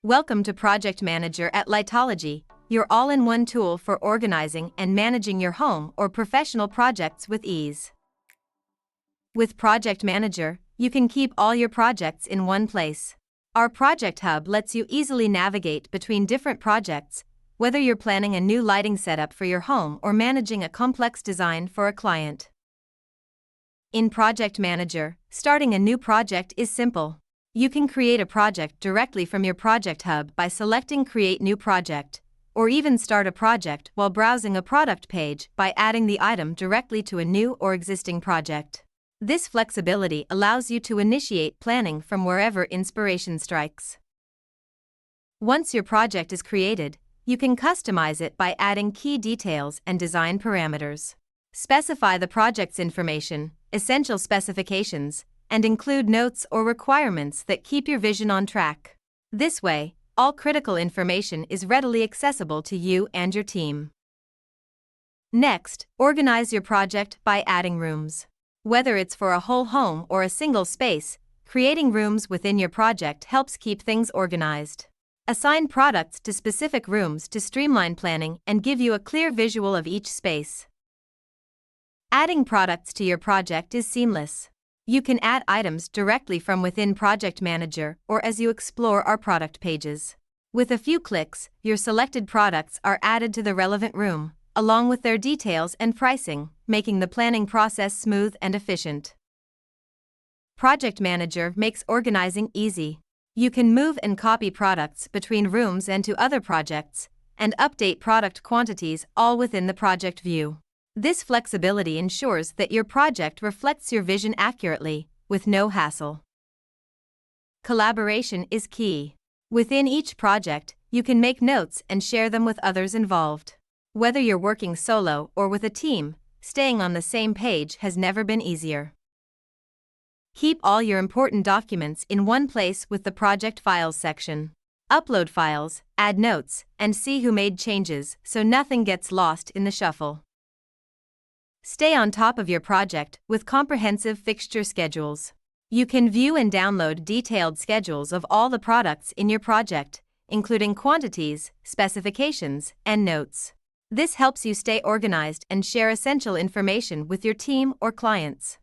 Welcome to Project Manager at Lightology, your all-in-one tool for organizing and managing your home or professional projects with ease. With Project Manager, you can keep all your projects in one place. Our Project Hub lets you easily navigate between different projects, whether you're planning a new lighting setup for your home or managing a complex design for a client. In Project Manager, starting a new project is simple. You can create a project directly from your Project Hub by selecting Create New Project, or even start a project while browsing a product page by adding the item directly to a new or existing project. This flexibility allows you to initiate planning from wherever inspiration strikes. Once your project is created, you can customize it by adding key details and design parameters. Specify the project's information, essential specifications, and include notes or requirements that keep your vision on track. This way, all critical information is readily accessible to you and your team. Next, organize your project by adding rooms. Whether it's for a whole home or a single space, creating rooms within your project helps keep things organized. Assign products to specific rooms to streamline planning and give you a clear visual of each space. Adding products to your project is seamless. You can add items directly from within Project Manager or as you explore our product pages. With a few clicks, your selected products are added to the relevant room, along with their details and pricing, making the planning process smooth and efficient. Project Manager makes organizing easy. You can move and copy products between rooms and to other projects, and update product quantities all within the project view. This flexibility ensures that your project reflects your vision accurately, with no hassle. Collaboration is key. Within each project, you can make notes and share them with others involved. Whether you're working solo or with a team, staying on the same page has never been easier. Keep all your important documents in one place with the Project Files section. Upload files, add notes, and see who made changes so nothing gets lost in the shuffle. Stay on top of your project with comprehensive fixture schedules. You can view and download detailed schedules of all the products in your project, including quantities, specifications, and notes. This helps you stay organized and share essential information with your team or clients.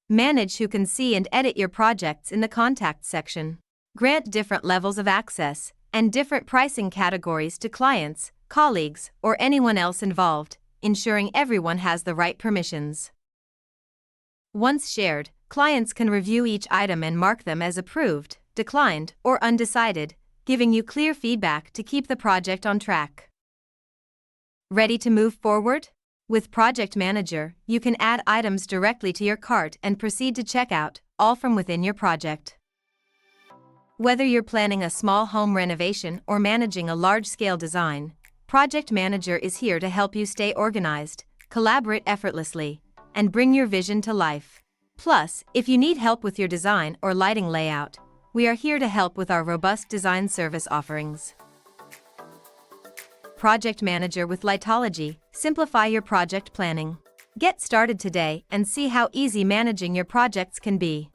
Manage who can see and edit your projects in the Contact section. Grant different levels of access and different pricing categories to clients, colleagues, or anyone else involved, ensuring everyone has the right permissions. Once shared, clients can review each item and mark them as approved, declined, or undecided, giving you clear feedback to keep the project on track. Ready to move forward? With Project Manager, you can add items directly to your cart and proceed to checkout, all from within your project. Whether you're planning a small home renovation or managing a large-scale design, Project Manager is here to help you stay organized, collaborate effortlessly, and bring your vision to life. Plus, if you need help with your design or lighting layout, we are here to help with our robust design service offerings. Project Manager with Lightology, simplify your project planning. Get started today and see how easy managing your projects can be.